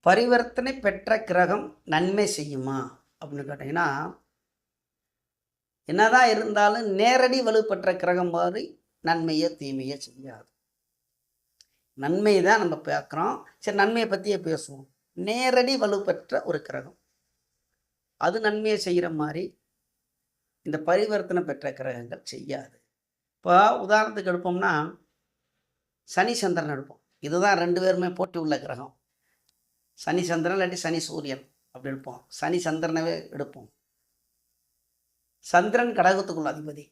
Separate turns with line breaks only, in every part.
பரிவர்த்தனை பெற்ற கிரகம் நன்மை செய்யுமா அப்படின்னு கேட்டிங்கன்னா, என்னதான் இருந்தாலும் நேரடி வலுப்பெற்ற கிரகம் மாதிரி நன்மையை தீமையை செய்யாது. நன்மை தான் நம்ம பார்க்குறோம். சரி, நன்மையை பற்றியே பேசுவோம். நேரடி வலுப்பெற்ற ஒரு கிரகம் அது நன்மையை செய்கிற மாதிரி இந்த பரிவர்த்தனை பெற்ற கிரகங்கள் செய்யாது. இப்போ உதாரணத்துக்கு எடுப்போம்னா, சனி சந்திரன் எடுப்போம். இதுதான் 2 பேருமே போட்டி உள்ள கிரகம். சனி சந்திரன் இல்லாட்டி சனி சூரியன் அப்படி எடுப்போம். சனி சந்திரனவே எடுப்போம். சந்திரன் கடகத்துக்குள்ள அதிபதி,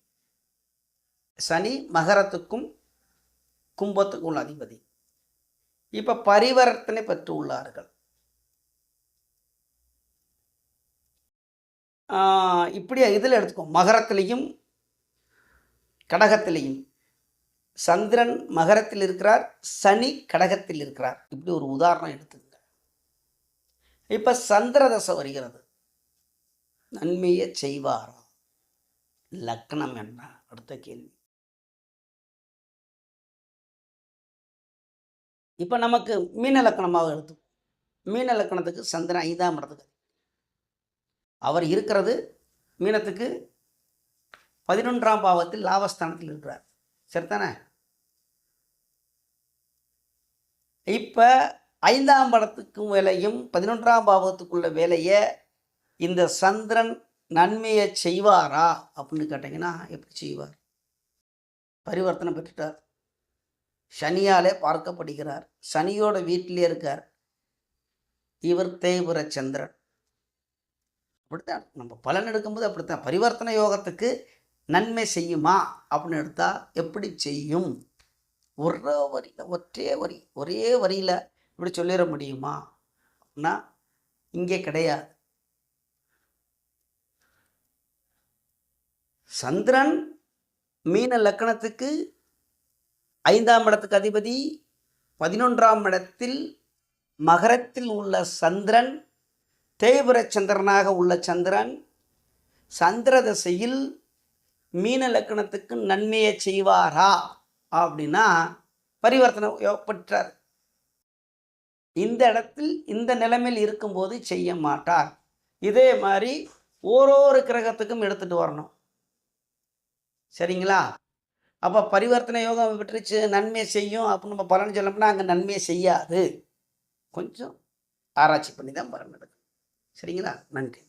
சனி மகரத்துக்கும் கும்பத்துக்கும் உள்ள அதிபதி. இப்போ பரிவர்த்தனை பெற்று உள்ளார்கள். இப்படி இதில் எடுத்துக்கோம். மகரத்திலையும் கடகத்திலையும் சந்திரன் மகரத்தில் இருக்கிறார், சனி கடகத்தில் இருக்கிறார். இப்படி ஒரு உதாரணம் எடுத்துங்க. இப்போ சந்திர தசை வருகிறது, நன்மையை செய்வாரா? லக்னம் என்ன? அடுத்த கேள்வி. இப்போ நமக்கு மீன லக்கணமாக எடுத்துக்கும். மீன லக்கணத்துக்கு சந்திரன் 5ஆம் இடத்துக்கு அவர் இருக்கிறது. மீனத்துக்கு 11ஆம் பாவத்தில் லாபஸ்தானத்தில் இருக்கிறார். சரிதானே? இப்போ 5ஆம் படத்துக்கும் வேலையும் 11ஆம் பாவத்துக்குள்ள வேலையை இந்த சந்திரன் நன்மையை செய்வாரா அப்படின்னு கேட்டிங்கன்னா, எப்படி செய்வார்? பரிவர்த்தனை பெற்றுட்டார், சனியாலே பார்க்கப்படுகிறார், சனியோட வீட்டிலே இருக்கார். இவர் தேய்புர சந்திரன். அப்படித்தான் நம்ம பலன் எடுக்கும்போது அப்படித்தான். பரிவர்த்தனை யோகத்துக்கு நன்மை செய்யுமா அப்படின்னு எடுத்தால் எப்படி செய்யும்? ஒரே வரியில் ஒரே வரியில் இப்படி சொல்லிட முடியுமா அப்படின்னா இங்கே கிடையாது. சந்திரன் மீன லக்கணத்துக்கு 5ஆம் இடத்துக்கு அதிபதி, 11ஆம் இடத்தில் மகரத்தில் உள்ள சந்திரன், தேய்புர சந்திரனாக உள்ள சந்திரன் சந்திர தசையில் மீன லக்கணத்துக்கு நன்மையை செய்வாரா அப்படின்னா பரிவர்த்தனை பெற்றார். இந்த இடத்தில் இந்த நிலைமையில் இருக்கும்போது செய்ய மாட்டார். இதே மாதிரி ஓரொரு கிரகத்துக்கும் எடுத்துகிட்டு வரணும். சரிங்களா? அப்போ பரிவர்த்தனை யோகம் பெற்றுச்சு நன்மையை செய்யும் அப்படின்னு நம்ம பலன் சொல்லணும்னா அங்கே நன்மையை செய்யாது. கொஞ்சம் ஆராய்ச்சி பண்ணி தான் பலன் எடுக்கும். சரிங்களா? நன்றி.